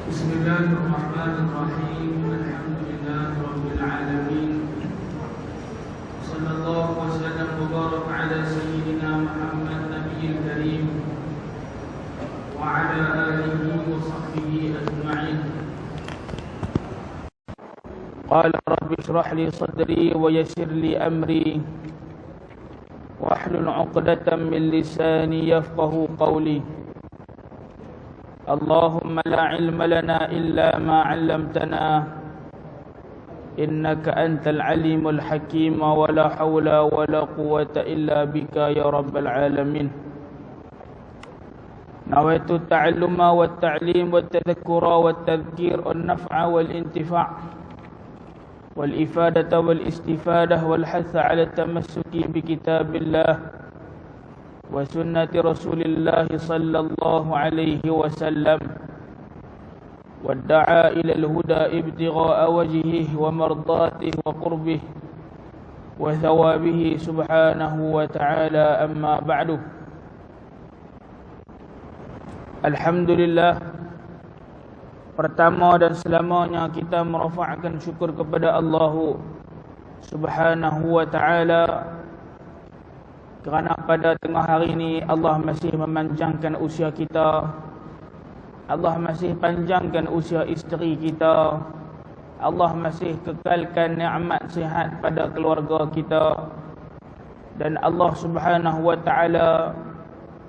Bismillahirrahmanirrahim. Alhamdulillahirabbil alamin. Sallallahu wasallam wa baraka ala sayyidina Muhammad nabiyil karim wa ala alihi wa sahbihi ajma'in. Qala rabbi shrah li sadri wa yassir li amri wahlul 'uqdatam min lisani yafqahu qawli. Allahumma la ilma lana illa ma 'allamtana innaka antal alimul hakim wa la hawla wa la quwwata illa bika ya rabbal alamin. Nawaitu ta'alluma wa ta'lim wa tadhakkura wa tadhkir wa naf'a wal intifa' wal ifadata wal istifadah wal hatha 'ala tamassuki bi kitabillah wa sunnati Rasulillah sallallahu alaihi wasallam wa da'a ila al-huda ibtigha'a wajhihi wa mardatihi wa qurbihi wa thawabihi subhanahu wa ta'ala, amma ba'du. Alhamdulillah, pertama dan selamanya kita merafa'kan syukur kepada Allah subhanahu wa ta'ala kerana pada tengah hari ini Allah masih memanjangkan usia kita, Allah masih panjangkan usia isteri kita, Allah masih kekalkan nikmat sihat pada keluarga kita, dan Allah subhanahu wa ta'ala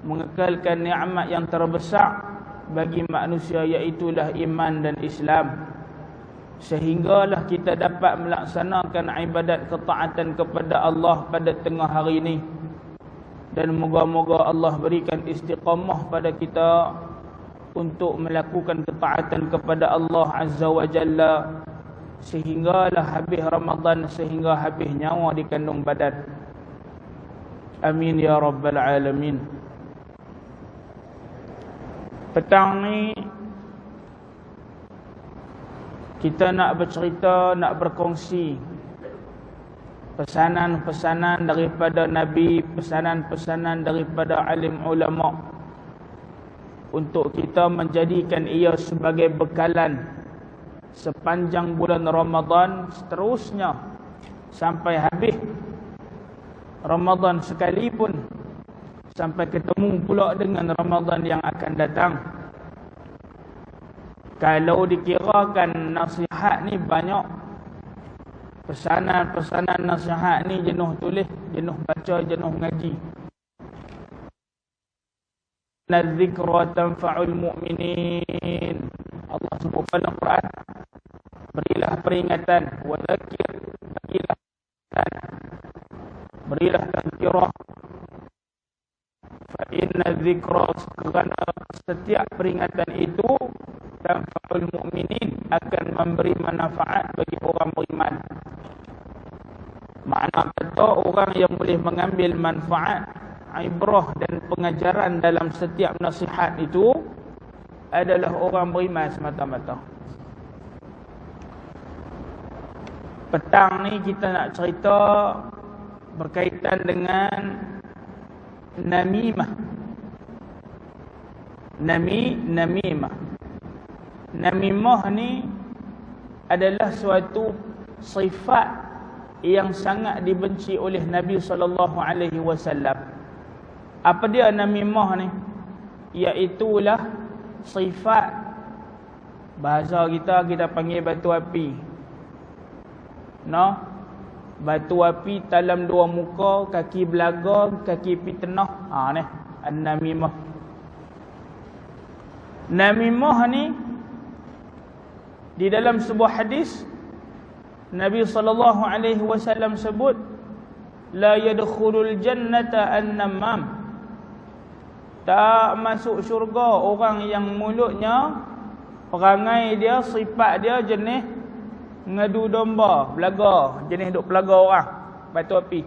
mengekalkan nikmat yang terbesar bagi manusia, iaitulah iman dan Islam, sehinggalah kita dapat melaksanakan ibadat ketaatan kepada Allah pada tengah hari ini. Dan moga-moga Allah berikan istiqamah pada kita untuk melakukan ketaatan kepada Allah Azza wa Jalla sehinggalah habis Ramadan, sehingga habis nyawa di kandung badan. Amin ya rabbal alamin. Petang ni kita nak bercerita, nak berkongsi pesanan-pesanan daripada Nabi, pesanan-pesanan daripada alim ulama, untuk kita menjadikan ia sebagai bekalan sepanjang bulan Ramadan, seterusnya sampai habis Ramadan sekalipun, sampai ketemu pula dengan Ramadan yang akan datang. Kalau dikirakan nasihat ni banyak, pesanan-pesanan nasihat ni jenuh tulis, jenuh baca, jenuh ngaji. Nadzikra tanfa'ul mu'minin. Allah sebut dalam Quran, berilah peringatan, wa dzakir, bagilah peringatan, berilah tazkirah. Fa inna dzikra, kerana setiap peringatan itu tanfa'ul mu'minin, akan memberi manfaat bagi orang beriman. Makna kata orang yang boleh mengambil manfaat, ibrah dan pengajaran dalam setiap nasihat itu adalah orang beriman semata-mata. Petang ni kita nak cerita berkaitan dengan namimah. Namimah. Namimah ni adalah suatu sifat yang sangat dibenci oleh Nabi SAW. Apa dia namimah ni? Iaitulah sifat, bahasa kita panggil batu api. Batu api dalam dua muka, kaki belaga, kaki fitnah. Ni an-namimah. Namimah ni di dalam sebuah hadis Nabi SAW sebut, la yadkhulul jannata an-namam. Tak masuk syurga orang yang mulutnya, perangai dia, sifat dia jenis ngadu domba, belaga, jenis duk pelaga orang, batu api.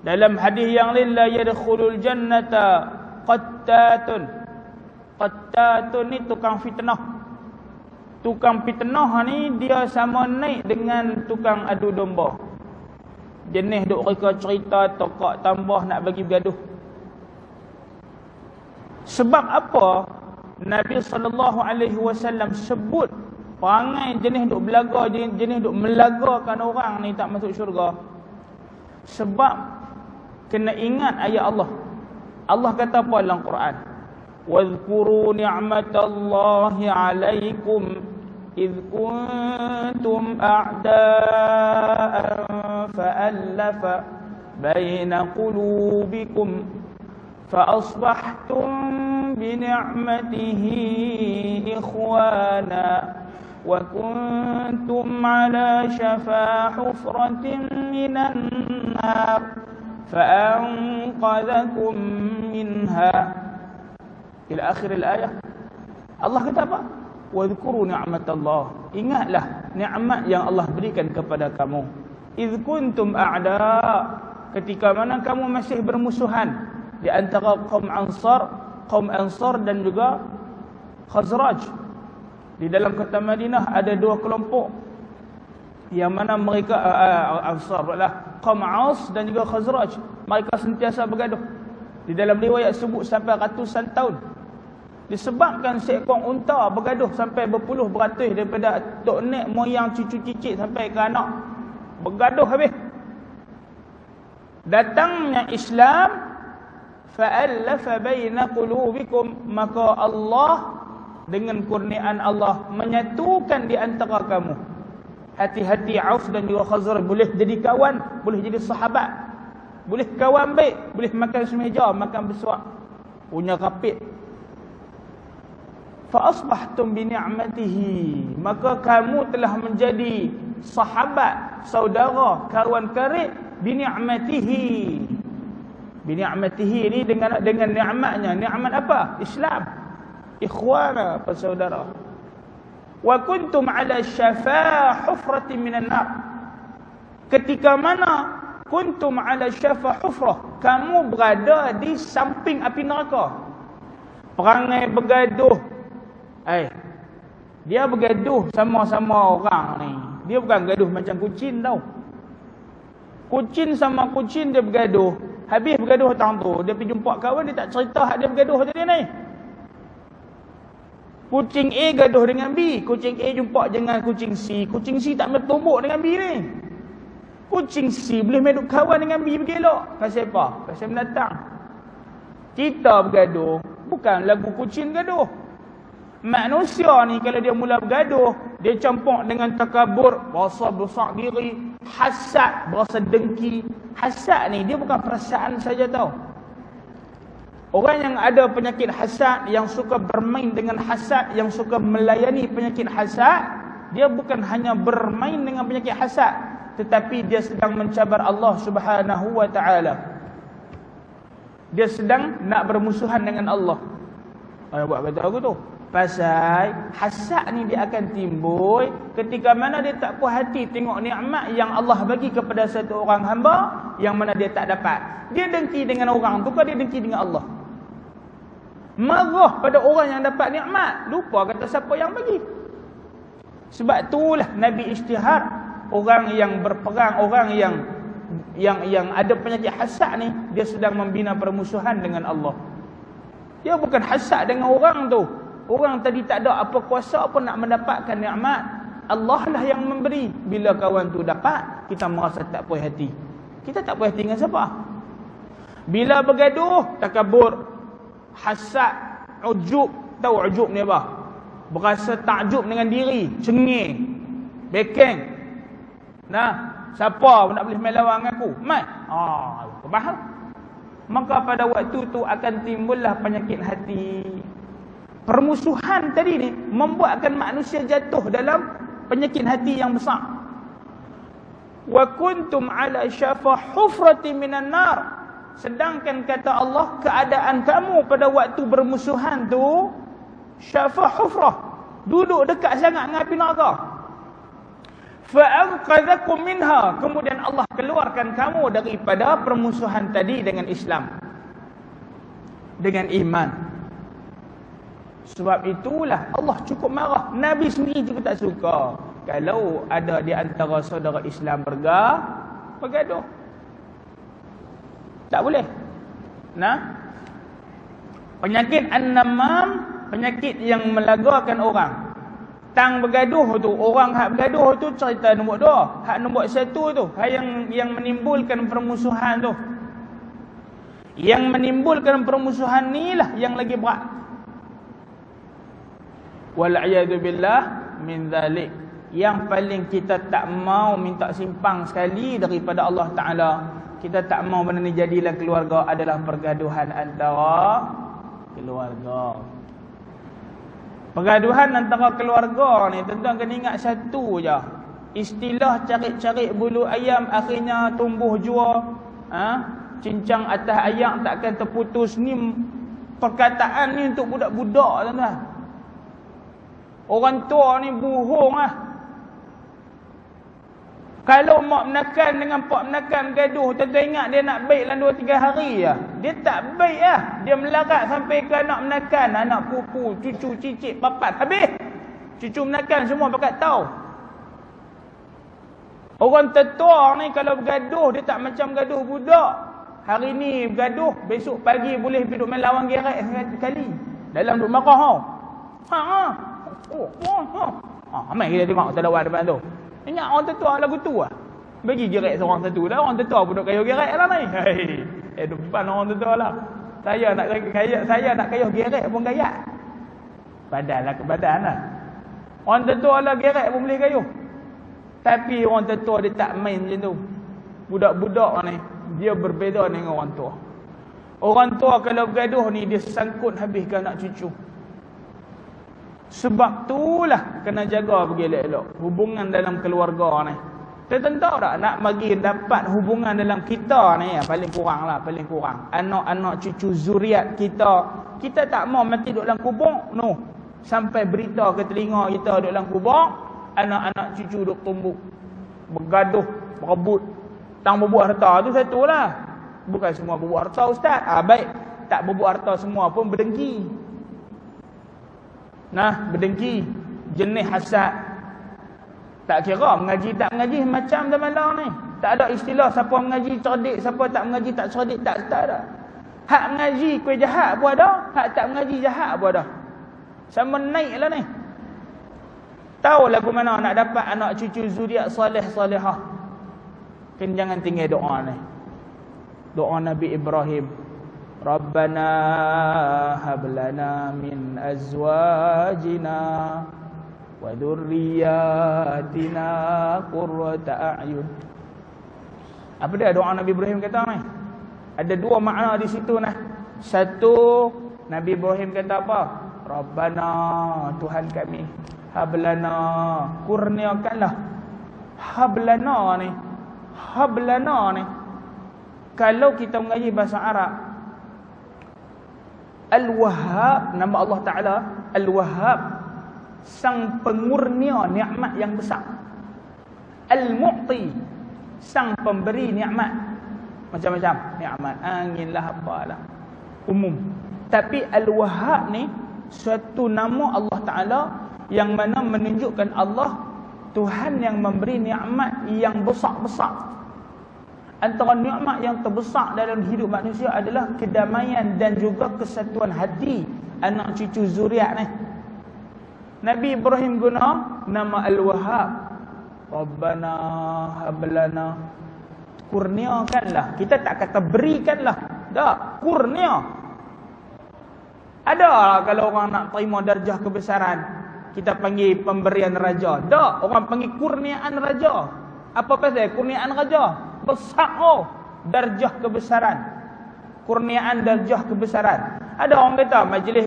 Dalam hadis yang lain, la yadkhulul jannata qattatun. Qattatun ni tukang fitnah. Tukang fitnah ni dia sama naik dengan tukang adu domba. Jenis duk reka cerita, tokak tambah nak bagi bergaduh. Sebab apa Nabi SAW sebut perangai jenis duk belaga, jenis duk melagakan orang ni tak masuk syurga. Sebab kena ingat ayat Allah. Allah kata apa dalam Quran? Wadhkuru ni'matallahi 'alaikum idh kuntum a'da'an fa'alafa baina qulubikum فأصبحتم بنعمته إخوانا وكنتم على شفا حفرة من النار فأنقذكم منها إلى آخر الآية. Allah kata apa? Wadhkuru ni'matallah. Ingatlah nikmat yang Allah berikan kepada kamu. Idh kuntum a'da', ketika mana kamu masih bermusuhan di antara kaum Ansar dan juga Khazraj. Di dalam kota Madinah ada dua kelompok yang mana mereka Ansar adalah kaum Aus dan juga Khazraj. Mereka sentiasa bergaduh. Di dalam riwayat sebut sampai ratusan tahun. Disebabkan seekor unta bergaduh sampai berpuluh beratus daripada tok nek moyang cucu cicit sampai ke anak. Bergaduh habis. Datangnya Islam, fa'alafa baina qulubikum, maka Allah dengan kurniaan Allah menyatukan di antara kamu. Hati-hati Auf dan juga Khazraj boleh jadi kawan, boleh jadi sahabat, boleh kawan baik, boleh makan semeja, makan bersuap, punya kapit. Fa asbahtum bi ni'matihi, maka kamu telah menjadi sahabat, saudara, kawan karib bi ni'matihi. Bini'matihi ini dengan nikmatnya. Nikmat apa? Islam. Ikhwana, saudara. Wa kuntum ala syafa hufratin minan nar. Ketika mana kuntum ala syafa hufrah, kamu berada di samping api neraka. Perangai bergaduh. Dia bergaduh sama-sama orang ni. Dia bukan gaduh macam kucing tau. Kucing sama kucing dia bergaduh. Habis bergaduh tang tu, dia pergi jumpa kawan, dia tak cerita hak dia bergaduh tadi ni. Kucing A gaduh dengan B, kucing A jumpa dengan kucing C. Kucing C tak bertumbuk dengan B ni. Kucing C boleh meduk kawan dengan B bergelak. Kasih apa? Kasih mendatang. Kita bergaduh, bukan lagu kucing gaduh. Manusia ni kalau dia mula bergaduh, dia campur dengan takabur, rasa besar diri, hasad, berasa dengki. Hasad ni dia bukan perasaan saja tau. Orang yang ada penyakit hasad, yang suka bermain dengan hasad, yang suka melayani penyakit hasad, dia bukan hanya bermain dengan penyakit hasad, tetapi dia sedang mencabar Allah Subhanahu wa taala. Dia sedang nak bermusuhan dengan Allah. Buat kata aku tu. Pasal hasad ni dia akan timbul ketika mana dia tak puas hati tengok nikmat yang Allah bagi kepada satu orang hamba yang mana dia tak dapat. Dia dengki dengan orang tu, dia dengki dengan Allah. Marah pada orang yang dapat nikmat, lupa kata siapa yang bagi. Sebab itulah Nabi isytihar orang yang berperang, orang yang ada penyakit hasad ni, dia sedang membina permusuhan dengan Allah. Dia bukan hasad dengan orang tu. Orang tadi tak ada apa kuasa apa nak mendapatkan nikmat. Allah lah yang memberi. Bila kawan tu dapat, kita merasa tak puas hati. Kita tak puas hati dengan siapa? Bila bergaduh, takabur, hasad, ujub. Tahu ujub ni apa? Berasa takjub dengan diri, cengih, bekeng. Siapa nak boleh main lawan dengan aku? Mai. Faham? Maka pada waktu tu akan timbullah penyakit hati. Permusuhan tadi ni membuatkan manusia jatuh dalam penyakit hati yang besar. Wa kuntum ala syafa hufratin minan nar. Sedangkan kata Allah, keadaan kamu pada waktu bermusuhan tu syafa hufrah, duduk dekat sangat dengan api neraka. Fa anqadhakum minha, kemudian Allah keluarkan kamu daripada permusuhan tadi dengan Islam, dengan iman. Sebab itulah Allah cukup marah. Nabi sendiri juga tak suka kalau ada di antara saudara Islam bergaduh. Tak boleh. Penyakit an-namam penyakit yang melagakan orang. Tang bergaduh tu, orang hak bergaduh tu cerita nombor 2. Hak nombor 1 tu, hak yang menimbulkan permusuhan tu. Yang menimbulkan permusuhan ni lah yang lagi berat. Wal'iyadu billah min zalik. Yang paling kita tak mau minta simpang sekali daripada Allah Ta'ala, kita tak mau benda ni jadi dalam keluarga, adalah pergaduhan antara keluarga. Pergaduhan antara keluarga ni, tuan-tuan kena ingat satu je. Istilah cari-cari bulu ayam akhirnya tumbuh jua. Cincang atas ayam takkan terputus ni, perkataan ni untuk budak-budak, tuan-tuan. Orang tua ni bohong lah. Kalau mak menekan dengan pak menekan gaduh, tuan-tuan ingat dia nak baik dalam 2-3 hari lah. Dia tak baik lah. Dia melarat sampai ke anak menekan, anak pupu, cucu, cicit, papat. Habis. Cucu menekan semua pakat tahu. Orang tetua ni kalau bergaduh, dia tak macam gaduh budak. Hari ni bergaduh, besok pagi boleh duduk main lawan gerek sekali. Dalam duduk marah. Amai kita tengok tadawat depan tu. Ingat orang tetua lagu tu lah. Bagi gerek seorang satu dah. Orang tetua pun duk kayuh gerek lah ni. Depan orang tetua lah. Saya nak kayuh gerek pun gayak. Badan lah ke badan lah. Orang tetua lah gerek pun boleh kayuh. Tapi orang tetua dia tak main macam tu. Budak-budak ni, dia berbeza dengan orang tua. Orang tua kalau bergaduh ni, dia sangkut habis ke anak cucu. Sebab itulah kena jaga pergi elok-elok hubungan dalam keluarga ni. Kita tahu tak, nak bagi dapat hubungan dalam kita ni paling kurang. Anak-anak cucu zuriat kita tak mau mati duduk dalam kubur. No. Sampai berita ke telinga kita duduk dalam kubur, anak-anak cucu duduk tumbuk, bergaduh, berebut. Tang berbuat harta tu satulah. Bukan semua berbuat harta, ustaz. Baik. Tak berbuat harta semua pun berdengki. Berdengki, jenis hasad. Tak kira mengaji tak mengaji macam zaman dah ni. Tak ada istilah siapa mengaji cerdik, siapa tak mengaji tak cerdik, tak ada. Hak mengaji kuih jahat pun ada, hak tak mengaji jahat pun ada. Sama naiklah ni. Tahu lagu mana nak dapat anak cucu zuriat soleh-solehah. Kan jangan tinggal doa ni. Doa Nabi Ibrahim. Rabbana hablana min azwajina wa dhurriyyatina qurrata a'yun. Apa dia doa Nabi Ibrahim kata ni? Ada 2 makna di situ nah. Satu, Nabi Ibrahim kata apa? Rabbana, Tuhan kami, hablana, kurniakanlah. Hablana ni kalau kita mengaji bahasa Arab, Al-Wahhab, nama Allah Ta'ala Al-Wahhab, sang pengurnia nikmat yang besar. Al-Mu'ti, sang pemberi nikmat, macam-macam nikmat, angin lah, apalah, umum. Tapi Al-Wahhab ni suatu nama Allah Ta'ala yang mana menunjukkan Allah Tuhan yang memberi nikmat yang besar-besar. Antara nikmat yang terbesar dalam hidup manusia adalah kedamaian dan juga kesatuan hati anak cucu zuriat ni. Nabi Ibrahim guna nama Al-Wahhab. Rabbana hablana, kurniakanlah. Kita tak kata berikanlah, dah, kurnia. Ada kalau orang nak terima darjah kebesaran, kita panggil pemberian raja. Tak, orang panggil kurniaan raja. Apa pasal kurniaan raja? Besar darjah kebesaran. Kurniaan darjah kebesaran. Ada orang kata majlis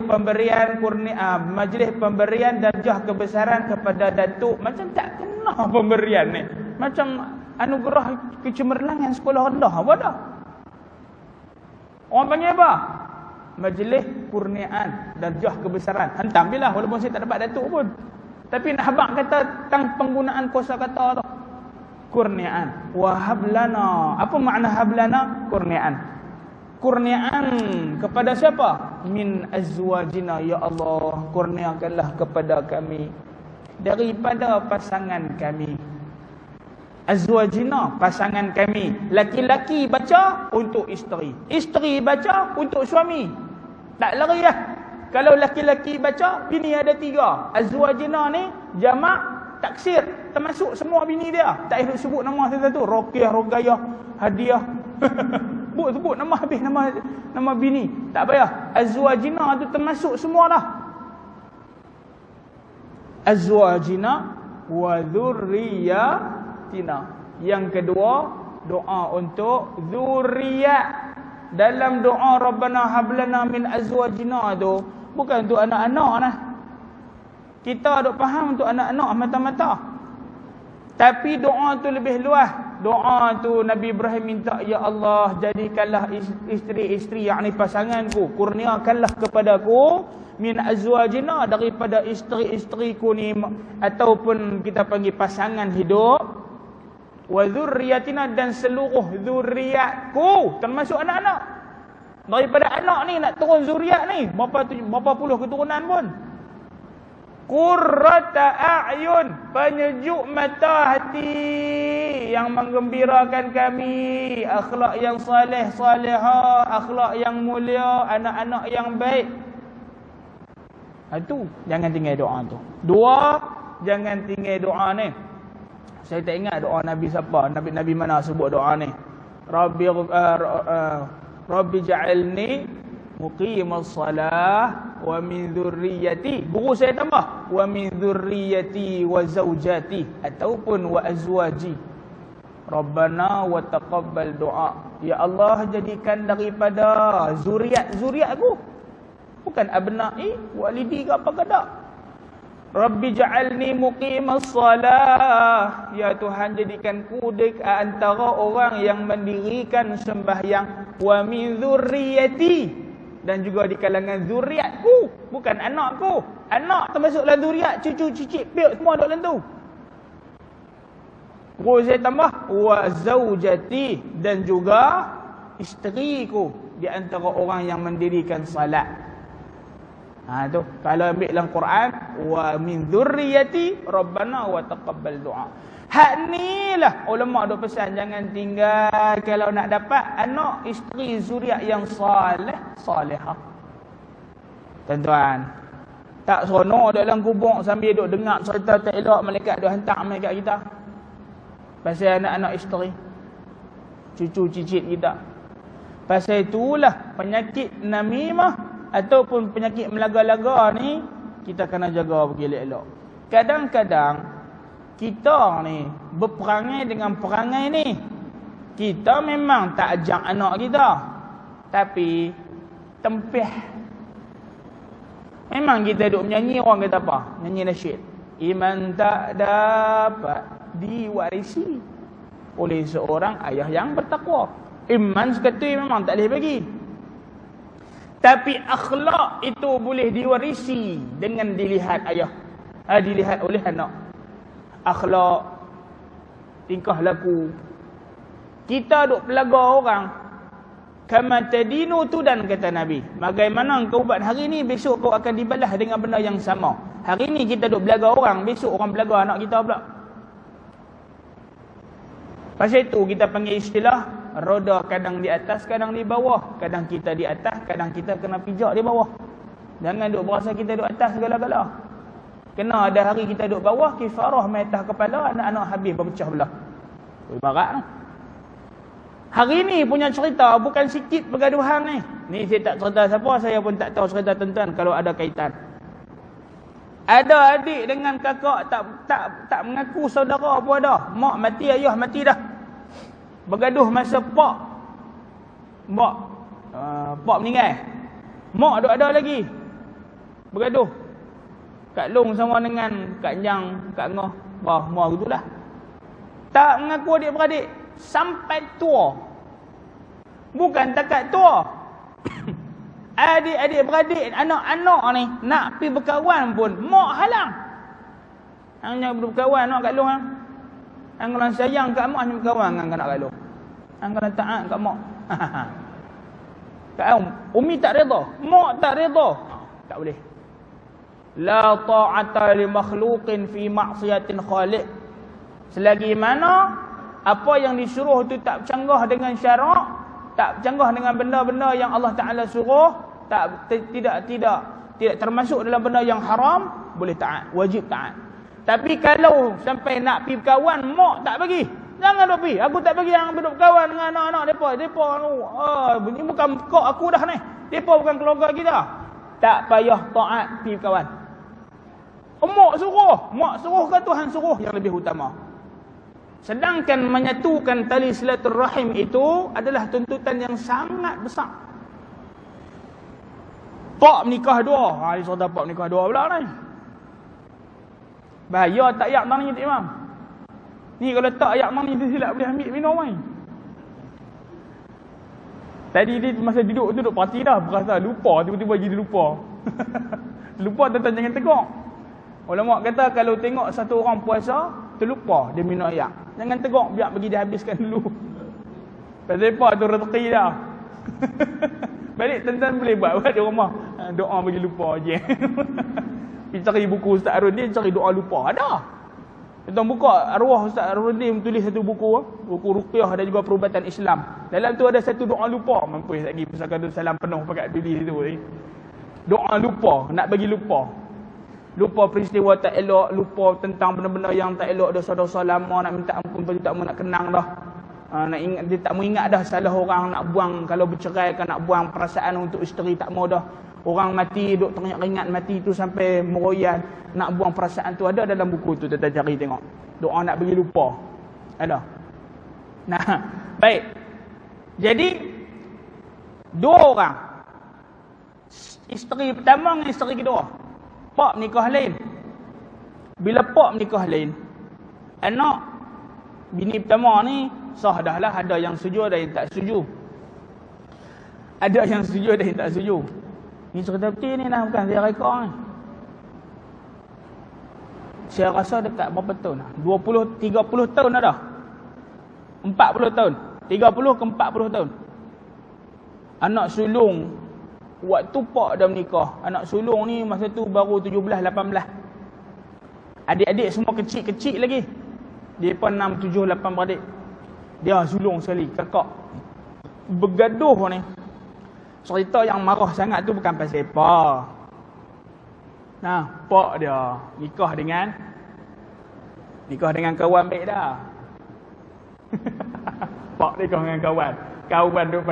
pemberian darjah kebesaran kepada datuk, macam tak kena pemberian ni. Macam anugerah kecemerlangan sekolah rendah apa dah. Orang panggil apa? Majlis kurniaan darjah kebesaran. Hantam bilah walaupun saya tak dapat datuk pun. Tapi nak habaq kata tentang penggunaan kosa kata tu. Kurniaan. Wahablana. Apa makna hablana? Kurniaan. Kurniaan kepada siapa? Min azwajina, ya Allah, kurniakanlah kepada kami daripada pasangan kami. Azwajina, pasangan kami. Laki-laki baca untuk isteri, isteri baca untuk suami. Tak lari lah. Kalau laki-laki baca, bini ada 3. Azwajina ni jamak taksir, termasuk semua bini dia. Tak payah sebut nama satu-satu. Roqiyah, Rogayah, Hadiah. Sebut nama habis nama bini. Tak payah. Azwajina tu termasuk semua dah. Azwajina wa dzurriyyatina. Yang kedua, doa untuk zuriat. Dalam doa Rabbana hablana min azwajina tu bukan untuk anak-anak nah. Kita dok faham untuk anak-anak mata-mata. Tapi doa tu lebih luas. Doa tu Nabi Ibrahim minta, ya Allah, jadikanlah isteri-isteri, yakni pasanganku, kurniakanlah kepadaku min azwajina, daripada isteri-isteriku ni, ataupun kita panggil pasangan hidup, wa dzurriyyatina, dan seluruh zuriatku, termasuk anak-anak. Daripada anak ni nak turun zuriat ni berapa puluh keturunan pun. Qurrata a'yun, penyejuk mata hati, yang menggembirakan kami, akhlak yang saleh salihah, akhlak yang mulia, anak-anak yang baik. Itu jangan tinggal doa tu. Dua, jangan tinggal doa ni. Saya tak ingat doa Nabi siapa, Nabi mana sebut doa ni. Rabbi ja'alni muqimas salah wa min dzurriyyati. Guru saya tambah wa min dzurriyyati wa zaujati, ataupun wa azwaji. Rabbana wa taqabbal doa. Ya Allah, jadikan daripada zuriatku, bukan abna'i walidi ke apa ke tak. Rabbi ja'alni muqimas salah, ya Tuhan, jadikanku di antara orang yang mendirikan sembahyang, wa min dzurriyyati, dan juga di kalangan zuriatku, bukan anakku. Anak termasuklah zuriat, cucu, cicit, piuk, semua duduk dalam tu. Guru saya tambah wa zaujati, dan juga isteriku di antara orang yang mendirikan salat. Tu kalau ambil dalam Quran, wa min dzurriyyati rabbana wa taqabbal doa. Hak ni lah ulama duk pesan, jangan tinggal kalau nak dapat anak, isteri, zuriat yang saleh salihah. Tuan-tuan, tak seronok dalam kubur sambil duk dengar cerita tak elok, malaikat duk hantar malaikat kita pasal anak-anak isteri, cucu cicit kita. Pasal itulah penyakit namimah ataupun penyakit melaga-laga ni kita kena jaga elok-elok. Kadang-kadang kita ni berperangai dengan perangai ni, kita memang tak ajak anak kita, tapi tempih. Memang kita duk menyanyi, orang kata apa? Nyanyi nasyid. Iman tak dapat diwarisi oleh seorang ayah yang bertakwa. Iman sekatui memang tak boleh bagi. Tapi akhlak itu boleh diwarisi dengan dilihat ayah, dilihat oleh anak. Akhlak, tingkah laku. Kita duk pelaga orang, kama tadinu tudan, kata Nabi. Bagaimana kau buat hari ni, besok kau akan dibalas dengan benda yang sama. Hari ni kita duk pelaga orang, besok orang pelaga anak kita pula. Pasal itu kita panggil istilah roda kadang di atas, kadang di bawah. Kadang kita di atas, kadang kita kena pijak di bawah. Jangan duk berasa kita duk atas segala-gala. Kena ada hari kita duk bawah, kifarah metah kepala, anak-anak habis berpecah belah. Ibarat hari ni punya cerita bukan sikit pergaduhan ni. Ni saya tak cerita siapa, saya pun tak tahu cerita tuan-tuan kalau ada kaitan. Ada adik dengan kakak tak mengaku saudara pun ada. Mak mati, ayah mati dah. Bergaduh masa pak meninggal. Mak duk ada lagi. Bergaduh. Kak Long sama dengan Kak Nyang, Kak Ngoh, mak gitulah. Tak mengaku adik-beradik sampai tua. Bukan takat tua. Adik-adik-beradik, anak-anak ni nak pergi berkawan pun mak halang. Hanya berkawan nak Kak Long ah. Hang kalau sayang kat mak hanya berkawan dengan anak Kak Long. Hang kalau taat kat mak. Kak Umi tak redha, mak tak redha. Tak boleh. La ta'ata li makhluqin fi ma'siyatin khaliq. Selagi mana apa yang disuruh tu tak bercanggah dengan syarak, tak bercanggah dengan benda-benda yang Allah Taala suruh, tidak tidak termasuk dalam benda yang haram, boleh taat, wajib taat. Tapi kalau sampai nak pergi berkawan, mak tak bagi, jangan duk pergi. Aku tak bagi hang duduk berkawan dengan anak-anak depa. Depa ni bukan kok aku dah ni. Depa bukan keluarga kita. Tak payah taat pergi berkawan. Mak suruh ke Tuhan suruh yang lebih utama. Sedangkan menyatukan tali silaturahim itu adalah tuntutan yang sangat besar. Pak menikah dua. Dia suruh dapat menikah dua pula ni. Bahaya tak ayat mana ni Imam. Ni kalau tak ayat mana dia silap boleh ambil minum mai. Tadi dia masa duduk parti dah berasa lupa, tiba-tiba jadi lupa. Lupa tentang jangan tegak. Ulama kata kalau tengok satu orang puasa, terlupa dia minum air. Jangan tegak, biar bagi dia habiskan dulu. Pasal apa tu rezeki dah. Balik tentang boleh buat di rumah. Doa bagi lupa je. Pergi cari buku Ustaz Arudin, cari doa lupa. Ada. Kita buka arwah Ustaz Arudin tulis satu buku ruqyah dan juga perubatan Islam. Dalam tu ada satu doa lupa. Mampus lagi pusaka salam penuh pakat tulis tu. Doa lupa, nak bagi lupa. Lupa peristiwa tak elok, lupa tentang benda-benda yang tak elok, dosa-dosa lama, nak minta ampun pun tak mau nak kenang dah. Nak ingat, dia tak mau ingat dah salah orang, nak buang kalau bercerai kan, nak buang perasaan untuk isteri tak mau dah. Orang mati duk teringat mati tu sampai meroyan, nak buang perasaan tu. Ada dalam buku tu, kita cari tengok. Doa nak bagi lupa. Ada. Nah, baik. Jadi dua orang. Isteri pertama dengan isteri kedua. Pak menikah lain. Bila pak menikah lain, anak bini pertama ni sah dah lah. Ada yang setuju, ada yang tak setuju. Ada yang setuju, ada yang tak setuju. Ni cerita betul ni lah, bukan saya reka ni. Saya rasa dekat berapa tahun lah? 20, 30 tahun ada. 40 tahun. 30 ke 40 tahun. Anak sulung waktu pak dah menikah, anak sulung ni masa tu baru 17, 18. Adik-adik semua kecil-kecil lagi. Dia pun 6, 7, 8 beradik. Dia sulung sekali, kakak. Bergaduh ni. Cerita yang marah sangat tu bukan pasal apa. Nah, pak dia nikah dengan kawan baik dah. Pak nikah dengan kawan. Kawan duk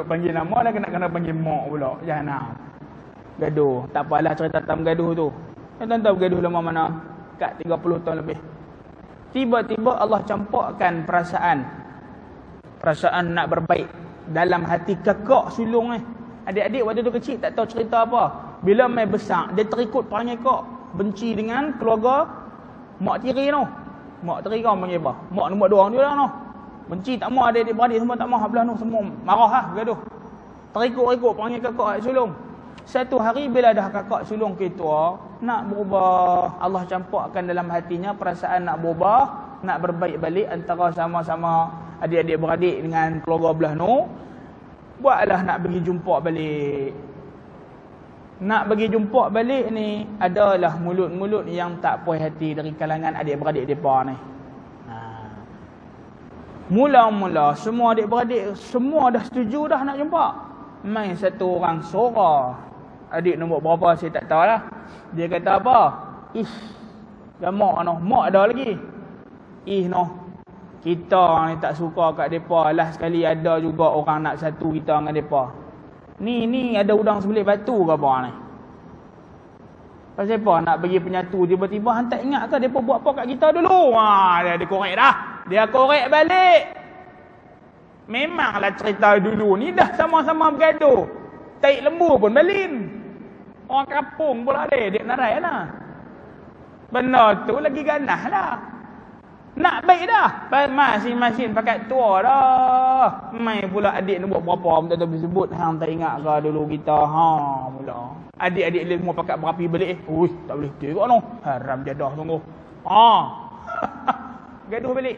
panggil nama dah kena panggil mak pula. Jangan. Gaduh. Tak apalah cerita tentang gaduh tu. Tuan-tuan bergaduh lama mana? Kat 30 tahun lebih. Tiba-tiba Allah campurkan perasaan nak berbaik dalam hati kakak sulung ni. Adik-adik waktu tu kecil tak tahu cerita apa. Bila mai besar, dia terikut perangai kak. Benci dengan keluarga mak tiri tu. Mak tiri kau panggil apa? Mak nombor 2 dia lah tu. Benci tak mau, adik-adik beradik semua tak mau. Belah tu semua marah lah, gaduh. Terikut-ikut panggil kakak sulung. Satu hari bila dah kakak sulung kita nak berubah, Allah campurkan dalam hatinya perasaan nak berubah, nak berbaik balik antara sama-sama adik-adik beradik dengan keluarga belah tu. Buatlah nak pergi jumpa balik. Nak pergi jumpa balik ni adalah mulut-mulut yang tak puas hati dari kalangan adik-beradik depa ni. Mula-mula semua adik-beradik semua dah setuju dah nak jumpa. Main satu orang sorah. Adik nombor berapa saya tak tahulah. Dia kata apa? Gamak noh, mak ada lagi. Noh. Kita ni tak suka kat depa. Last sekali ada juga orang nak satu kita dengan depa. Ni ada udang sebelit batu ke apa ni? Pasal apa nak bagi penyatu tiba-tiba hang tak ingat ke depa buat apa kat kita dulu? Dia korek dah. Dia korek balik. Memanglah cerita dulu ni dah sama-sama bergaduh. Taik lembu pun balin. Orang kampung pula dia narai lah. Benar tu lagi ganah lah. Nak baik dah. Masing-masing pakai tua dah. Mai pula adik ni buat berapa. Tak tahu disebut. Hang tak ingat ke dulu kita. Mula. Adik-adik dia semua pakai berapi balik. Tak boleh tengok no. Haram jadah sungguh. Gaduh balik.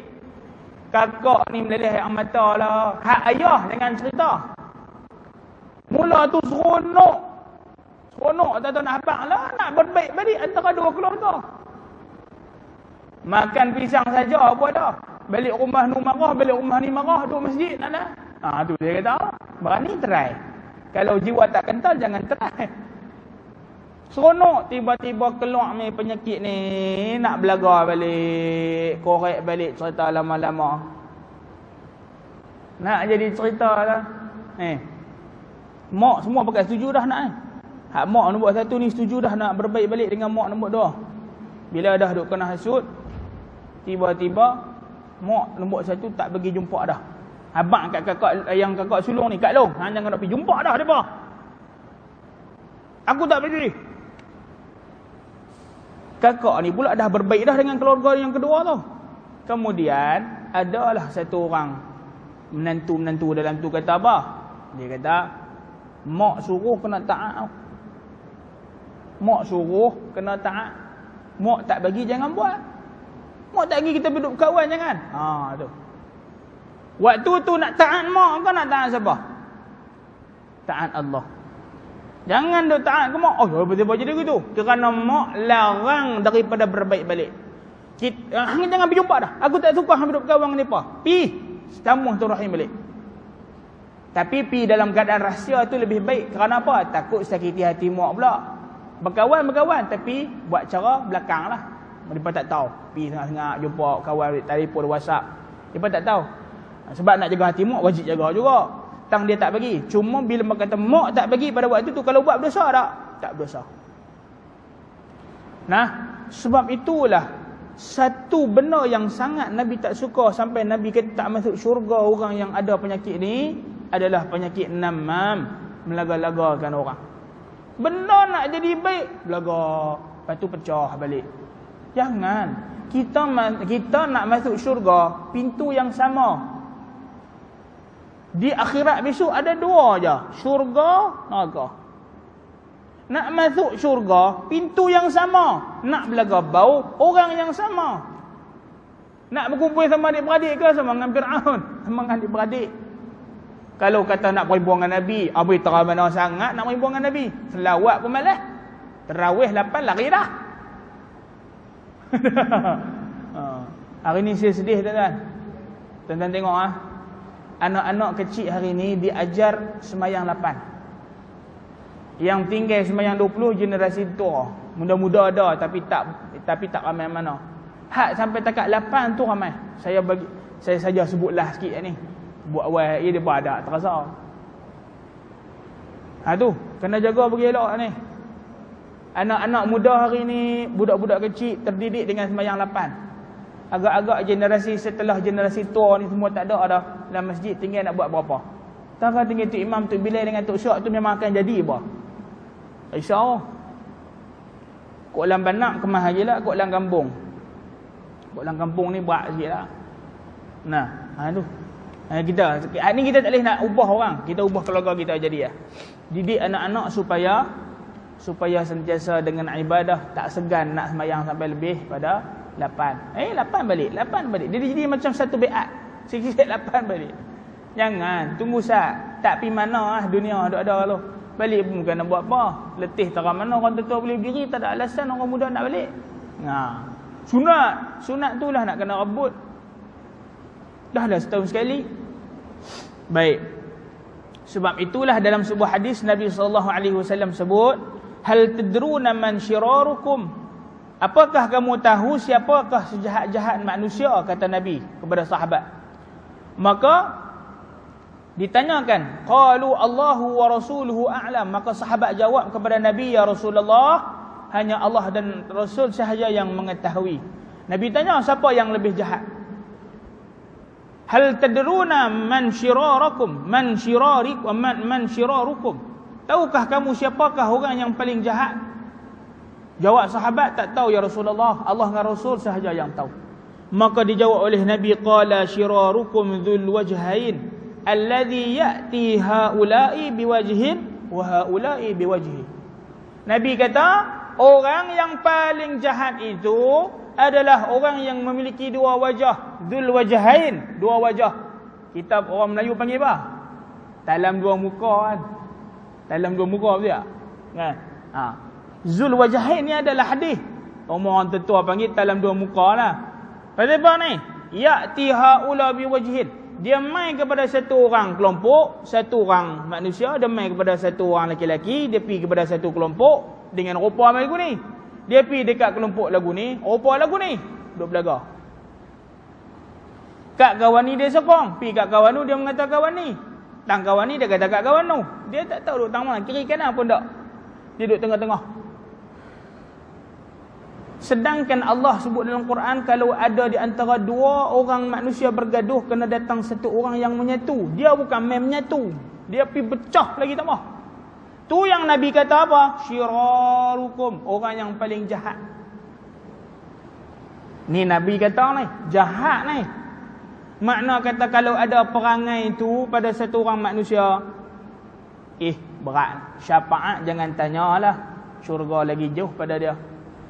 Kakak ni meleleh air mata lah. Hak ayah jangan cerita. Mula tu seronok. Tak tahu nak abang lah. Nak berbaik balik antara dua keluarga. Makan pisang saja apa dah. Balik rumah ni marah, balik rumah ni marah. Duduk masjid nak lah. Tu dia kata. Berani try. Kalau jiwa tak kental jangan try. Seronok tiba-tiba keluar ni penyakit ni, nak belaga balik, korek balik cerita lama-lama. Nak jadi cerita lah. Mak semua pakai setuju dah nak Hak mak nombor 1 ni setuju dah nak berbaik balik dengan mak nombor 2. Bila dah duk kena hasut, tiba-tiba mak nombor 1 tak pergi jumpa dah. Abang kat kakak yang kakak sulung ni, Kak Long, hang jangan nak pergi jumpa dah depa. Aku tak pergi. Kakak ni pula dah berbaik dah dengan keluarga yang kedua tu. Kemudian adalah satu orang menantu dalam tu kata apa? Dia kata, mak suruh kena taat. Mak suruh kena taat. Mak tak bagi jangan buat. Mak tak bagi kita duduk kawan jangan. Tu. Waktu tu nak taat mak ke nak taat siapa? Taat Allah. Jangan duk taat ke mak. Betul-betul jadi gitu. Kerana mak larang daripada berbaik balik. Hang jangan pergi jumpa dah. Aku tak suka hang duduk kawan dengan depa. Pi, setamuh tu rahim balik. Tapi pi dalam keadaan rahsia tu lebih baik. Kerana apa? Takut sakiti hati mak pula. Berkawan tapi buat cara belakang lah. Mereka tak tahu. Pi tengah-tengah jumpa kawan telefon WhatsApp. Mereka tak tahu. Sebab nak jaga hati mak wajib jaga juga. Tang dia tak bagi. Cuma bila mak kata mak tak bagi pada waktu tu, kalau buat berdosa tak? Tak berdosa. Nah, sebab itulah satu benda yang sangat Nabi tak suka sampai Nabi kata tak masuk syurga orang yang ada penyakit ni adalah penyakit namam, melaga-lagakan orang. Benda nak jadi baik, belaga, lepas tu pecah balik. Jangan. Kita nak masuk syurga pintu yang sama. Di akhirat besok ada 2 je, syurga, neraka. Nak masuk syurga pintu yang sama, nak belaga bau orang yang sama. Nak berkumpul sama adik-beradik ke sama dengan Fir'aun, sama dengan adik-beradik. Kalau kata nak berhubung dengan Nabi, abai teramana sangat nak berhubung dengan Nabi. Selawat pun malas. Tarawih 8 lari dah. Hari ni saya sedih tuan-tuan. Tuan-tuan tengok anak-anak kecil hari ni diajar semayang 8. Yang tinggal semayang 20 generasi tua. Muda-muda ada tapi tak ramai mana. Hak sampai takat 8 tu ramai. Saya saja sebutlah sikit ni. Buat awal dia pun ada terasa. Tu kena jaga bagi elok ni. Anak-anak muda hari ni, budak-budak kecil terdidik dengan semayang 8. Agak-agak generasi setelah generasi tua ni semua tak ada dah dalam masjid, tinggal nak buat berapa. Tak tinggal tu imam tu Bilal dengan Tok Syok tu memang akan jadi apa? InsyaAllah. Kok dalam banak kemas je lah, kok dalam kampung. Kok dalam kampung ni berat sikit lah. Nah, tu. Kita ni kita tak boleh nak ubah orang, kita ubah keluarga kita jadi lah. Didik anak-anak supaya sentiasa dengan ibadah, tak segan nak sembahyang sampai lebih pada 8. 8 balik. Dia jadi macam satu beat. Sikit-sikit 8 balik. Jangan, tunggu sat. Tak pi mana dunia ada lu. Balik pun bukan nak buat apa. Letih terang mana orang tua boleh berdiri, tak ada alasan orang muda nak balik. Sunat tu lah nak kena rebut. Dah setahun sekali. Baik. Sebab itulah dalam sebuah hadis Nabi SAW sebut, hal tadruna man syirarukum? Apakah kamu tahu siapakah sejahat-jahat manusia, kata Nabi kepada sahabat. Maka ditanyakan, qalu Allahu wa rasuluhu a'lam. Maka sahabat jawab kepada Nabi, ya Rasulullah, hanya Allah dan Rasul sahaja yang mengetahui. Nabi tanya, siapa yang lebih jahat? Hal tadruna man syirarakum? Man syirarukum? Tahukah kamu siapakah orang yang paling jahat? Jawab sahabat, tak tahu ya Rasulullah, Allah dan Rasul sahaja yang tahu. Maka dijawab oleh Nabi, qala syirarukum dzul wajhain alladhi ya'ti haula'i biwajhin wa haula'i biwajhin. Nabi kata, orang yang paling jahat itu adalah orang yang memiliki 2 wajah, dzul wajhain, 2 wajah. Kita orang Melayu panggil apa? Dalam 2 muka kan. Dalam 2 muka betul tak? Kan? Zul wajhain ni adalah hadis. Orang tetua panggil dalam 2 muka lah. Pasal apa ni? Ya'ti haula biwajhin. Dia mai kepada satu orang kelompok, satu orang manusia, dia mai kepada satu orang lelaki, dia pergi kepada satu kelompok, dengan rupa lagu ni. Dia pergi dekat kelompok lagu ni, rupa lagu ni, duk belaga. Kat kawan ni dia sokong, pergi kat kawan tu dia mengata kawan ni. Tang kawan ni dia kata kat kawan tu. Dia tak tahu duk tang mana, kiri kanan pun tak. Dia duduk tengah-tengah. Sedangkan Allah sebut dalam Quran, kalau ada di antara dua orang manusia bergaduh, kena datang satu orang yang menyatu. Dia bukan main menyatu, dia pergi pecah lagi tak mahu. Tu yang Nabi kata apa? Syirarukum, orang yang paling jahat. Ni Nabi kata ni, jahat ni. Makna kata kalau ada perangai tu pada satu orang manusia, berat. Syafaat jangan tanyalah, syurga lagi jauh pada dia.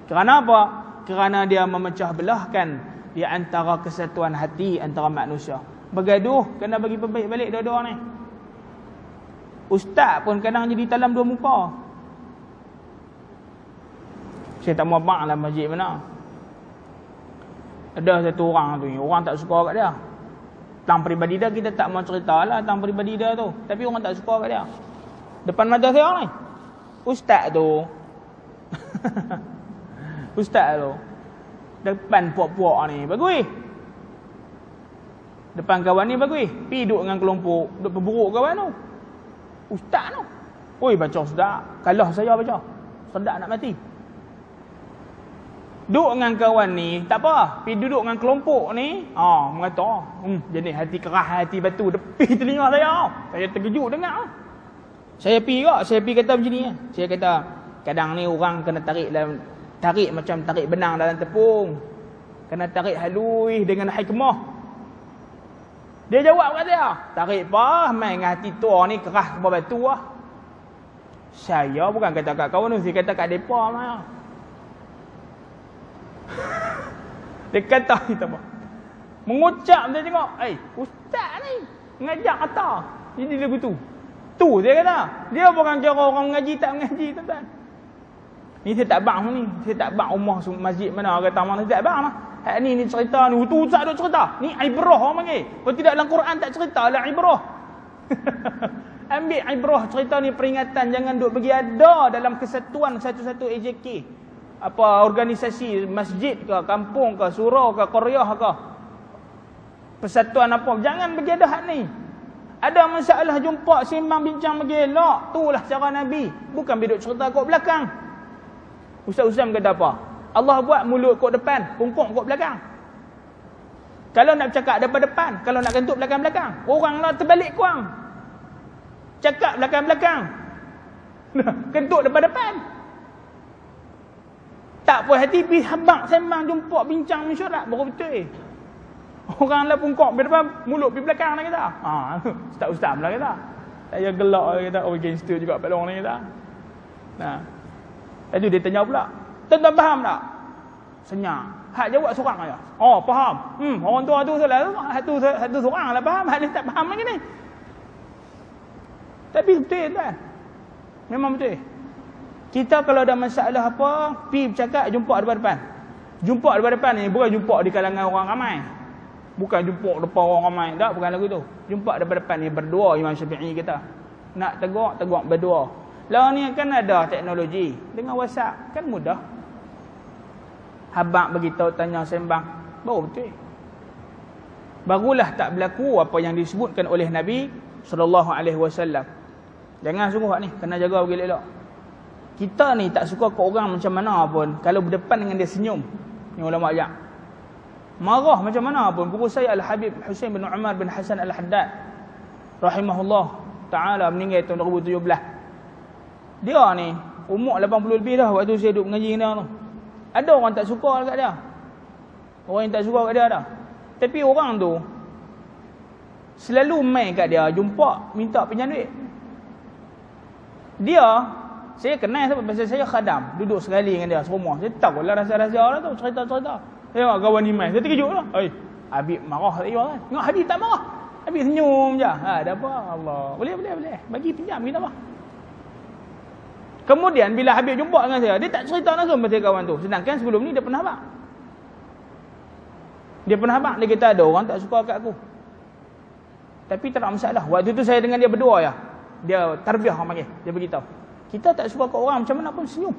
Kerana apa? Kerana dia memecah belahkan di antara kesatuan hati antara manusia. Bergaduh, kena bagi perbaik balik dua-dua ni. Ustaz pun kadang jadi talam dua muka. Saya tak mahu abang lah masjid mana. Ada satu orang tu, orang tak suka kat dia. Tang peribadi dia kita tak mau cerita lah tang peribadi dia tu. Tapi orang tak suka kat dia. Depan mata saya ni, ustaz tu ustaz tu depan puak-puak ni bagus, depan kawan ni bagus, pergi duduk dengan kelompok, duduk berburuk kawan tu. Ustaz tu, oi baca sedap, kalah saya baca sedap nak mati. Duduk dengan kawan ni tak apa, pergi duduk dengan kelompok ni, mengata jenis hati keras, hati batu, depi telinga saya terkejut dengar. Saya pergi kata macam ni. Saya kata, kadang ni orang kena tarik macam tarik benang dalam tepung. Kena tarik halus dengan hikmah. Dia jawab kat dia, tarik apa? Main dengan hati tua ni keras kebal batu lah. Saya bukan kata kat kawan tu, saya kata kat depa mah. Dia kata kita apa? Mengucap dia tengok, ustaz ni ngajak kata. Jadi lagu tu. Tu dia kata. Dia bukan kira orang mengaji tak mengaji, tuan-tuan. Ni saya tak bang ni. Saya tak bang rumah masjid mana kata mana saya tak bang lah. Hak ni cerita ni, tu ustaz duk cerita. Ni ibrah orang panggil. Kalau tidak dalam Quran tak cerita lah ibrah. Ambil ibrah cerita ni peringatan, jangan duk bagi ada dalam kesatuan satu-satu AJK. Apa organisasi masjid ke, kampung ke, surau ke, qaryah ke. Persatuan apa, jangan bagi ada hak ni. Ada masalah jumpa sembang bincang mengelak, itulah cara Nabi. Bukan duduk cerita kat belakang. Ustaz-ustaz kata apa? Allah buat mulut kat depan, pungkuk kat belakang. Kalau nak bercakap depan-depan, kalau nak kentut belakang-belakang. Orang lah terbalik kurang. Cakap belakang-belakang. Kentut depan-depan. Tak puas hati, pergi habang sembang jumpa bincang mesyuarat, baru betul. Orang lah pungkuk pergi depan, mulut pergi belakang lah kata. Ustaz-ustaz pula kata. Saya gelak lah kata, gangster juga pelong ni kata. Lepas tu dia tanya pula, tuan-tuan faham tak? Senyap. Hak jawab seorang aja. Faham. Orang tua tu salah. Satu seorang lah faham, hak ni tak faham lagi ni. Tapi betul kan? Memang betul. Kita kalau ada masalah apa, pergi bercakap, jumpa depan-depan. Jumpa depan-depan ni bukan jumpa di kalangan orang ramai. Bukan jumpa depan orang ramai. Tak, bukan lagu tu. Jumpa depan-depan ni berdua, Imam Syafi'i kata. Nak tegur berdua. Lah ni kan ada teknologi. Dengan WhatsApp kan mudah. Habaq beritahu, tanya sembang, baru betul. Barulah tak berlaku apa yang disebutkan oleh Nabi SAW. Jangan sungguh ni, kena jaga bagi elok. Kita ni tak suka ke orang macam mana pun, kalau berdepan dengan dia senyum. Ni ulama ajak. Marah macam mana pun. Guru saya Al-Habib Husain bin Umar bin Hasan Al-Haddad rahimahullah ta'ala meninggal tahun 2017. Dia ni umur 80 lebih dah waktu saya duduk mengaji dengan dia tu. Ada orang tak suka dekat dia. Orang yang tak suka kat dia dah. Tapi orang tu selalu main kat dia, jumpa, minta pinjam duit. Dia, saya kenal sebab pasal saya khadam, duduk sekali dengan dia serumah. Saya tahu lah rahsia-rahsia lah tu, cerita-cerita. Tengok kawan ni main, saya terkejut lah. Habib marah tak kan? Tengok Habib tak marah. Habib senyum je. Ada apa? Allah. Boleh. Bagi pinjam kita apa? Kemudian bila Habib jumpa dengan saya, dia tak cerita langsung pasal kawan tu. Sedangkan sebelum ni dia pernah habaq. Dia kata ada orang tak suka kat aku. Tapi tak ada masalah. Waktu tu saya dengan dia berdua ya. Dia tarbiyah orang panggil. Dia beritahu. Kita tak suka kat orang macam mana pun senyum.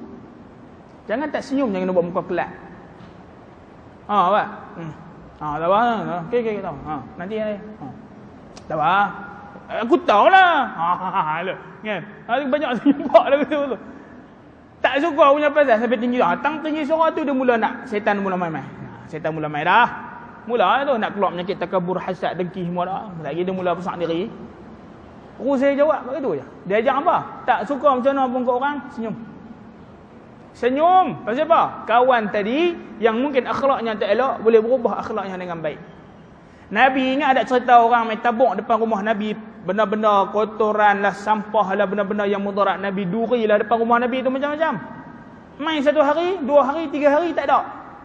Jangan tak senyum, jangan buat muka kelak. Pak. Tak apa. Okey tahu. Nanti tak apa. Aku tahulah. Kan? Banyak senyum lah betul. Tak suka punya pasal sampai tinggi. Datang tinggi suara tu dia mula nak syaitan mula main-main. Syaitan mula main dah. Mula tu nak keluar penyakit takabur, hasad, dengki semua dah. Lagi dia mula besar diri. Saya jawab begitu je. Dia ajar apa? Tak suka macam mana pun kat orang, senyum. Senyum. Pasal apa? Kawan tadi yang mungkin akhlaknya tak elok boleh berubah akhlaknya dengan baik. Nabi ingat ada cerita orang main tabuk depan rumah Nabi, benda-benda kotoran lah, sampah lah, benda-benda yang mudarat Nabi, duri lah depan rumah Nabi tu macam-macam. Main 1 hari, 2 hari, 3 hari tak ada.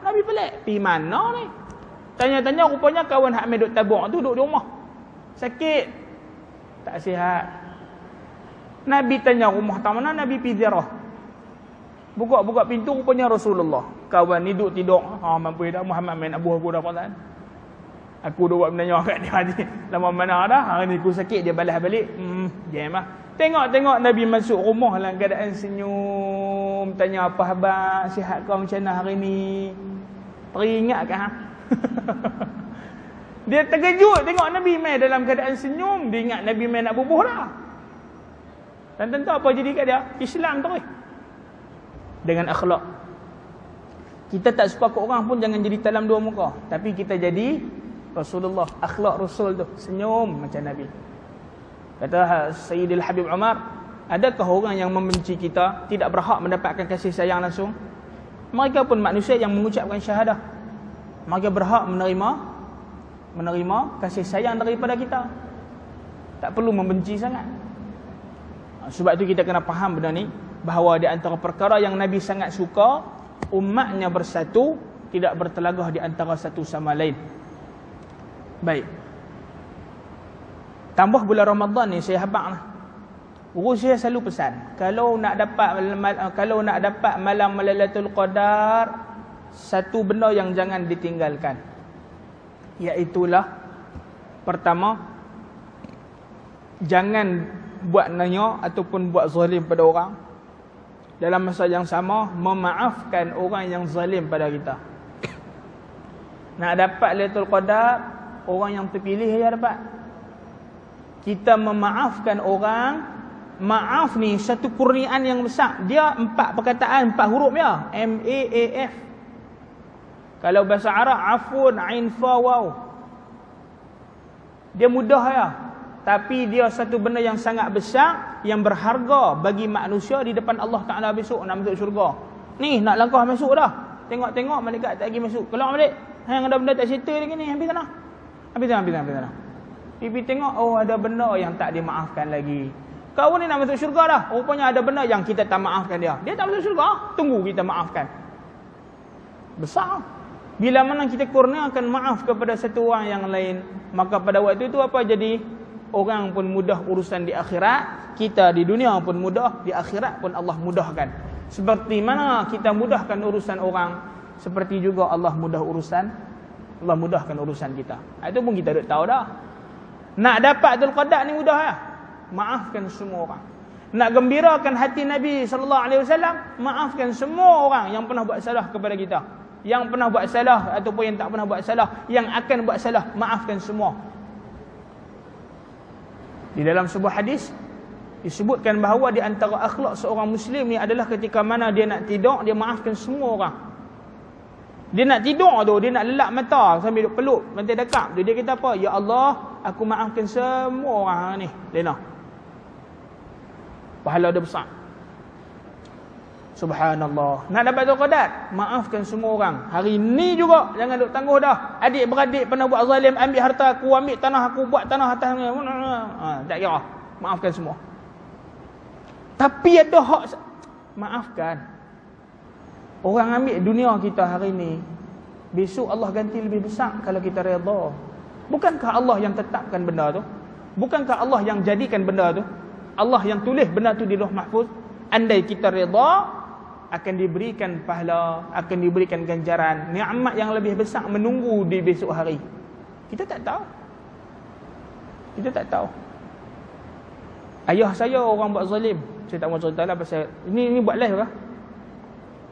Nabi pelik, pergi mana ni? Tanya-tanya rupanya kawan hak main duk tabuk tu duduk di rumah. Sakit. Tak sihat. Nabi tanya rumah tak mana, Nabi pergi ziarah. Buka pintu rupanya Rasulullah. Kawan ni duduk tidur. Mampu dah Muhammad main abu aku dah perasaan. Aku dah buat menanya kat dia tadi. Lama mana dah, hari ni aku sakit, dia balas balik. Jam lah. Tengok Nabi masuk rumah dalam keadaan senyum. Tanya apa khabar, sihat kau macam mana hari ni? Teringat kan? Dia terkejut tengok Nabi main dalam keadaan senyum. Dia ingat Nabi main nak bubuh dah. Dan tentu apa jadi kat dia? Islam terus. Dengan akhlak. Kita tak suka kat orang pun jangan jadi talam dua muka. Tapi kita jadi Rasulullah. Akhlak Rasul tu. Senyum macam Nabi. Kata Sayyidil Habib Umar, adakah orang yang membenci kita tidak berhak mendapatkan kasih sayang langsung? Mereka pun manusia yang mengucapkan syahadah. Mereka berhak menerima kasih sayang daripada kita. Tak perlu membenci sangat. Sebab itu kita kena faham benda ni, bahawa di antara perkara yang Nabi sangat suka, umatnya bersatu, tidak bertelagah di antara satu sama lain. Baik. Tambah bulan Ramadan ni saya habaq lah. Guru saya selalu pesan, kalau nak dapat malam Lailatul Qadar, satu benda yang jangan ditinggalkan, iaitulah pertama, jangan buat nanya ataupun buat zalim pada orang. Dalam masa yang sama, memaafkan orang yang zalim pada kita. Nak dapat Lailatul Qadar, orang yang terpilih ya dapat. Kita memaafkan orang. Maaf ni satu kurniaan yang besar. Dia 4 perkataan, 4 huruf ya. M-A-A-F. Kalau bahasa Arab, afun, ain, fa, waw. Dia mudah ya. Tapi dia satu benda yang sangat besar, yang berharga bagi manusia di depan Allah Ta'ala besok nak masuk syurga. Ni nak langkah masuk dah. Tengok-tengok malaikat tak lagi masuk. Keluar balik. Yang ada benda tak settle lagi ni, habis tanah. Habis tanah. Pipi tengok, oh ada benda yang tak dimaafkan lagi. Kau ni nak masuk syurga dah. Rupanya ada benda yang kita tak maafkan dia. Dia tak masuk syurga, tunggu kita maafkan. Besar. Bila mana kita kurniakan maaf kepada satu orang yang lain, maka pada waktu itu apa jadi? Orang pun mudah urusan di akhirat, kita di dunia pun mudah, di akhirat pun Allah mudahkan. Seperti mana kita mudahkan urusan orang, seperti juga Allah mudahkan urusan kita. Itu pun kita dah tahu dah. Nak dapat Lailatul Qadar ni mudah ya. Maafkan semua orang. Nak gembirakan hati Nabi SAW, maafkan semua orang yang pernah buat salah kepada kita. Yang pernah buat salah ataupun yang tak pernah buat salah, yang akan buat salah, maafkan semua. Di dalam sebuah hadis disebutkan bahawa di antara akhlak seorang Muslim ni adalah ketika mana dia nak tidur, dia maafkan semua orang. Dia nak tidur tu, dia nak lelap mata sambil duk peluk lantai dekat tu, dia kata apa? Ya Allah, aku maafkan semua orang ni. Lena. Pahala dia besar. Subhanallah. Nak dapat Lailatul Qadar, maafkan semua orang. Hari ni juga jangan duk tangguh dah. Adik-beradik pernah buat zalim, ambil harta aku, ambil tanah aku, buat tanah atas ni. Tak kira. Maafkan semua. Tapi ada hak, maafkan. Orang ambil dunia kita hari ni, besok Allah ganti lebih besar kalau kita redha. Bukankah Allah yang tetapkan benda tu? Bukankah Allah yang jadikan benda tu? Allah yang tulis benda tu di Lauh Mahfuz. Andai kita redha, akan diberikan pahala, akan diberikan ganjaran, nikmat yang lebih besar menunggu di besok hari. Kita tak tahu. Ayah saya orang buat zalim, Saya tak mau cerita lah pasal ini buat live ke?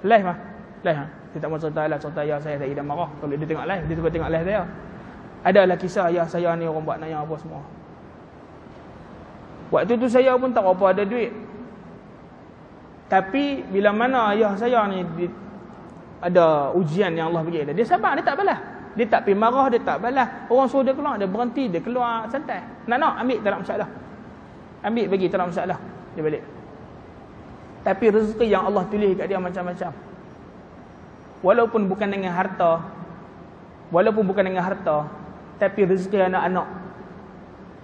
Live mah? Live ha? Saya tak mau cerita lah cerita ayah saya tak ida marah. Kalau dia tengok live, dia suka tengok live saya. Adalah kisah ayah saya ni orang buat naya apa semua. Waktu tu saya pun tak apa ada duit. Tapi bila mana ayah saya ni ada ujian yang Allah bagi dia sabar, dia tak balas. Dia tak pergi marah, dia tak balas. Orang suruh dia keluar, dia berhenti, dia keluar santai. Nak ambil tak ada masalah. Ambil bagi tak ada masalah. Dia balik. Tapi rezeki yang Allah tulis kat dia macam-macam. Walaupun bukan dengan harta, tapi rezeki anak-anak.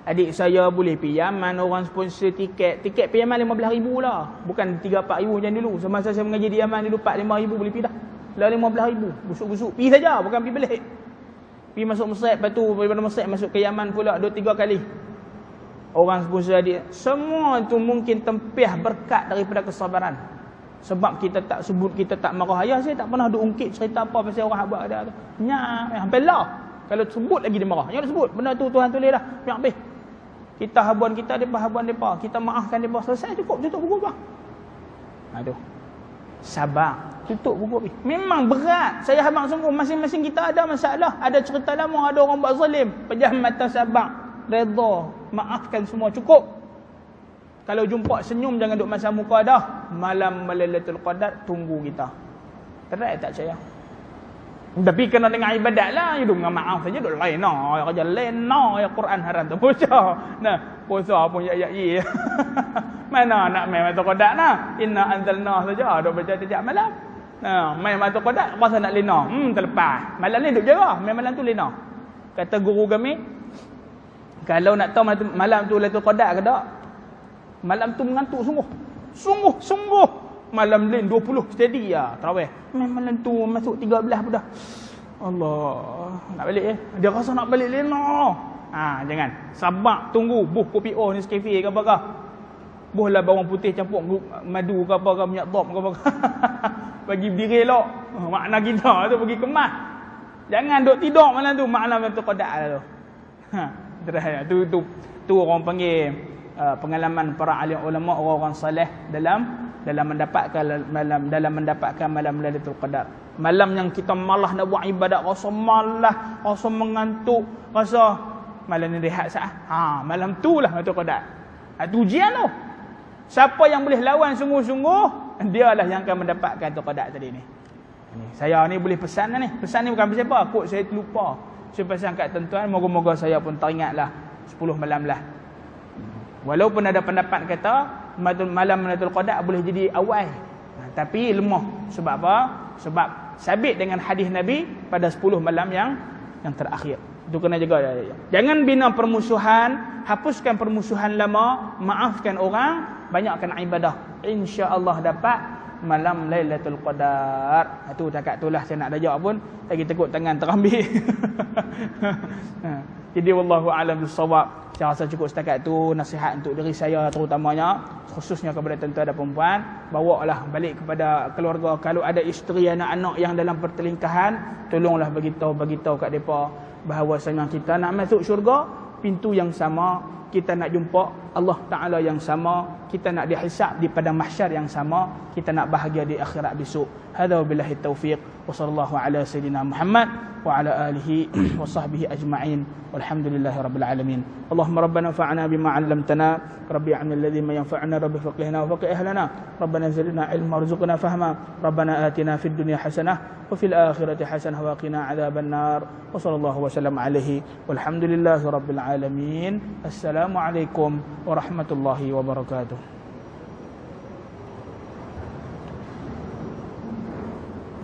Adik saya boleh pergi Yaman, orang sponsor tiket pergi Yaman 15,000 lah. Bukan 3-4 ribu macam dulu. Semasa saya mengaji di Yaman dulu 4-5 ribu boleh pergi dah. Lah 15,000, busuk-busuk. Pergi saja, bukan pergi balik. Pergi masuk Mesir, lepas tu daripada Mesir masuk ke Yaman pula 2-3 kali. Orang sponsor adik. Semua itu mungkin tempiah berkat daripada kesabaran. Sebab kita tak sebut, kita tak marah. Ayah saya tak pernah ungkit cerita apa pasal orang buat ada tu. Nyak, hampir lah. Kalau sebut lagi dia marah. Jangan sebut. Benda tu Tuhan tulis dah. Biar habis. Kita habuan kita, depa habuan depa. Kita maafkan depa, selesai, cukup, tutup buku apa. Aduh. Sabar. Tutup buku. Memang berat. Saya habang sungguh, masing-masing kita ada masalah. Ada cerita lama, ada orang buat zalim. Pejam mata, sabar. Redha, maafkan semua, cukup. Kalau jumpa senyum jangan duk masa muka dah. Malam Lailatul Qadar tunggu kita. Terai tak percaya? Tapi kena dengan ibadat lah. You dengan maaf saja duk lain nah. Kerja lain nah, ya Quran haram tu puasa. Nah, puasa pun ya. Mana nak main Lailatul Qadar nah? Inna anzalna saja duk baca tiap malam. Nah, main Lailatul Qadar rasa nak lena. Terlepas. Malam ni duk jarah, main malam tu lena. Kata guru kami, kalau nak tahu malam tu Lailatul Qadar ke tak, malam tu mengantuk sungguh. Sungguh. Malam lain 20 steady ya, tarawih. Malam tu masuk 13 pun dah. Allah, nak balik Dia rasa nak balik lena. Jangan. Sabar, tunggu. Buh kopi O ni Nescafe ke apakah? Buhlah bawang putih campur madu ke apa ke, minyak top ke apa. Bagi berdiri elok. Makna kita tu pergi kemas. Jangan duk tidur malam tu, malam tu Qadar tu. Terah tu orang panggil pengalaman para alim ulama, orang-orang soleh dalam mendapatkan malam Lailatul Qadar. Malam yang kita malah nak buat ibadat, rasa malah, rasa mengantuk, rasa malam ni rehat sah. Malam tu lah Lailatul Qadar. Itu ujian tu. Siapa yang boleh lawan sungguh-sungguh, dialah yang akan mendapatkan Lailatul Qadar tadi ni. Saya ni boleh pesan ni. Pesan ni bukan pasal apa, kod saya terlupa. Saya pesan kat tuan-tuan, moga-moga saya pun teringatlah 10 malam lah. Walaupun ada pendapat kata malam Lailatul Qadar boleh jadi awal, tapi lemah. Sebab apa? Sebab sabit dengan hadis Nabi pada 10 malam yang terakhir. Itu kena jaga. Jangan bina permusuhan, hapuskan permusuhan lama, maafkan orang, banyakkan ibadah. Insya-Allah dapat malam Lailatul Qadar. Itu cakap itulah, saya nak dah jawab pun lagi tekuk tangan terambil. Jadi wallahu a'lam bissawab. Saya rasa cukup setakat tu nasihat untuk diri saya terutamanya, khususnya kepada tuan-tuan dan perempuan. Bawalah balik kepada keluarga. Kalau ada isteri, anak-anak yang dalam pertelingkahan, tolonglah beritahu kat mereka bahawasanya kita nak masuk syurga, pintu yang sama, kita nak jumpa Allah Ta'ala yang sama, kita nak dihisab di padang mahsyar yang sama, kita nak bahagia di akhirat besok. Hadza wabillahi taufiq, wa sallallahu ala sayyidina Muhammad wa ala alihi wa sahbihi ajma'in, walhamdulillahi rabbil alamin. Allahumma rabbana fa'na bima 'allamtana, rabbi 'allimna alladhi ma yanfa'una, rabbi faqihna wa faqih ahlana, rabbana zidna ilma warzuqna fahma, rabbana atina fid dunya hasanah wa fil akhirati hasanah wa qina 'adzaban nar. Wa sallallahu wa sallam alaihi walhamdulillahi rabbil alamin. Assalamualaikum warahmatullahi wabarakatuh.